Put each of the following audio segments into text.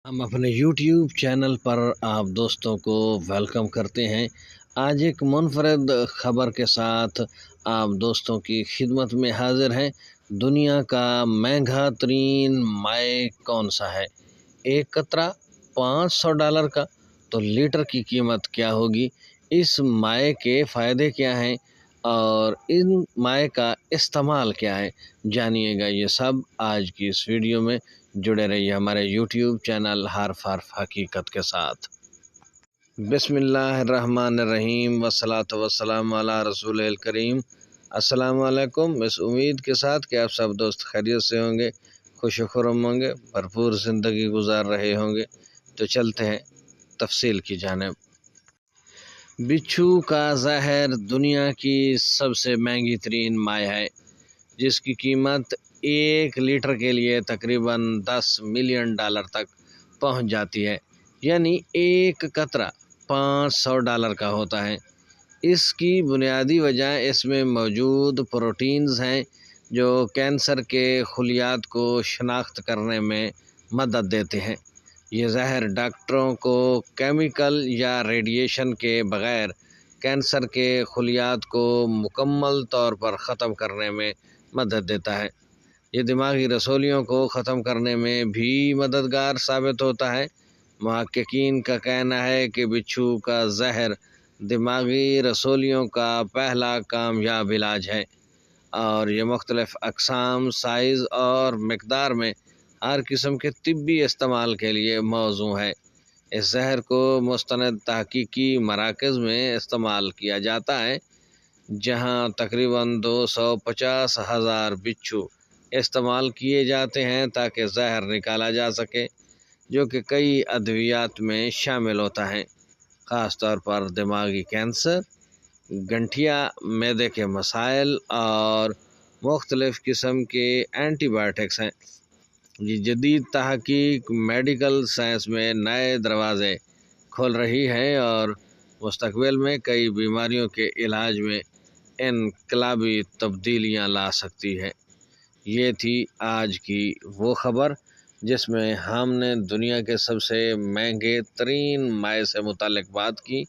हम अपने YouTube channel पर आप दोस्तों को वेलकम करते हैं। आज एक मुनफरद ख़बर के साथ आप दोस्तों की खिदमत में हाज़िर हैं। दुनिया का महंगा तरीन माए कौन सा है? एक कतरा $500 का, तो लीटर की कीमत क्या होगी? इस माए के फ़ायदे क्या हैं और इन माए का इस्तेमाल क्या है? जानिएगा ये सब आज की इस वीडियो में। जुड़े रहिए हमारे YouTube चैनल हार्फ हकीकत के साथ। बिस्मिल्लाहिर्रहमानिर्रहीम वस्सलातु वस्सलामु अला रसूलिल करीम। अस्सलामु अलैकुम। इस उम्मीद के साथ कि आप सब दोस्त खैरियत से होंगे, खुश खुर्रम होंगे, भरपूर ज़िंदगी गुजार रहे होंगे। तो चलते हैं तफसील की जानिब। बिच्छू का जहर दुनिया की सबसे महंगी तरीन माए है, जिसकी कीमत 1 लीटर के लिए तकरीबन $10 मिलियन तक पहुंच जाती है। यानी एक कतरा $500 का होता है। इसकी बुनियादी वजह इसमें मौजूद प्रोटीन्स हैं जो कैंसर के खलियात को शनाख्त करने में मदद देते हैं। ये जहर डॉक्टरों को केमिकल या रेडिएशन के बग़ैर कैंसर के खलियात को मुकम्मल तौर पर ख़त्म करने में मदद देता है। ये दिमागी रसौलियों को ख़त्म करने में भी मददगार साबित होता है। मुहक्किकीन का कहना है कि बिच्छू का जहर दिमागी रसौलियों का पहला कामयाब इलाज है और ये मुख्तलिफ़ अक़साम, साइज़ और मकदार में हर किस्म के तिब्बी इस्तेमाल के लिए मौजू है। इस जहर को मुस्तनद तहकीकी मराकज़ में इस्तेमाल किया जाता है, जहां तकरीबन 250,000 बिच्छू इस्तेमाल किए जाते हैं ताकि जहर निकाला जा सके, जो कि कई अद्वियात में शामिल होता है। ख़ास तौर पर दिमागी कैंसर, गंठिया, मैदे के मसाइल और मुख्तलिफ़ किस्म के एंटीबायोटिक्स हैं। ये जदीद तहकीक मेडिकल साइंस में नए दरवाज़े खोल रही है और मुस्तक़बिल में कई बीमारियों के इलाज में इनकलाबी तब्दीलियाँ ला सकती है। ये थी आज की वो ख़बर जिसमें हमने दुनिया के सबसे महंगे तरीन माए से मुताल्लिक़ बात की।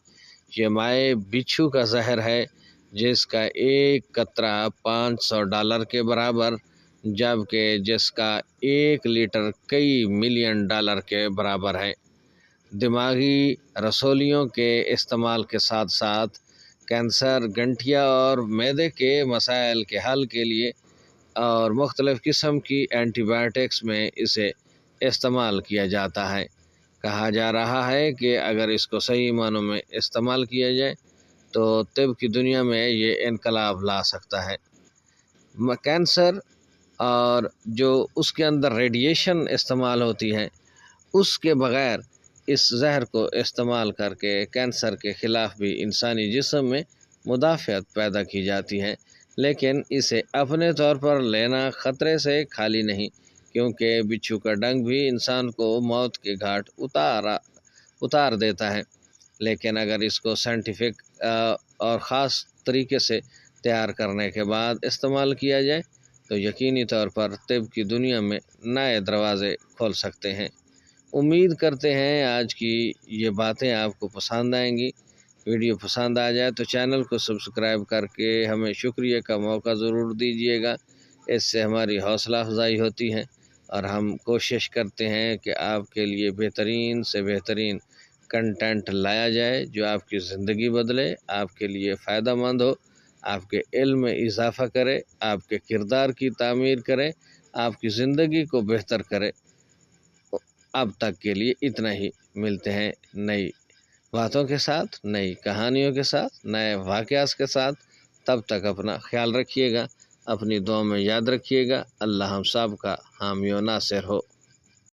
ये माए बिच्छू का जहर है, जिसका एक कतरा $500 के बराबर, जबकि जिसका 1 लीटर कई मिलियन डॉलर के बराबर है। दिमागी रसौलियों के इस्तेमाल के साथ साथ कैंसर, गंठिया और मैदे के मसाइल के हल के लिए और मुख्तलिफ़ किस्म की एंटीबायोटिक्स में इसे इस्तेमाल किया जाता है। कहा जा रहा है कि अगर इसको सही मानों में इस्तेमाल किया जाए तो तिब की दुनिया में ये इनकलाब ला सकता है। कैंसर और जो उसके अंदर रेडिएशन इस्तेमाल होती है, उसके बग़ैर इस जहर को इस्तेमाल करके कैंसर के ख़िलाफ़ भी इंसानी जिस्म में मुदाफ़ियत पैदा की जाती है। लेकिन इसे अपने तौर पर लेना ख़तरे से खाली नहीं, क्योंकि बिच्छू का डंक भी इंसान को मौत के घाट उतार देता है। लेकिन अगर इसको साइंटिफिक और ख़ास तरीके से तैयार करने के बाद इस्तेमाल किया जाए तो यकीनी तौर पर तिब की दुनिया में नए दरवाज़े खोल सकते हैं। उम्मीद करते हैं आज की ये बातें आपको पसंद आएंगी। वीडियो पसंद आ जाए तो चैनल को सब्सक्राइब करके हमें शुक्रिया का मौका ज़रूर दीजिएगा। इससे हमारी हौसला अफजाई होती है और हम कोशिश करते हैं कि आपके लिए बेहतरीन से बेहतरीन कंटेंट लाया जाए जो आपकी ज़िंदगी बदले, आपके लिए फ़ायदा मंद हो, आपके इल्म में इजाफ़ा करे, आपके किरदार की तामीर करे, आपकी ज़िंदगी को बेहतर करे। अब तक के लिए इतना ही। मिलते हैं नई बातों के साथ, नई कहानियों के साथ, नए वाक़यात के साथ। तब तक अपना ख्याल रखिएगा, अपनी दुआ में याद रखिएगा। अल्लाह हम सब का हामी व नासिर हो।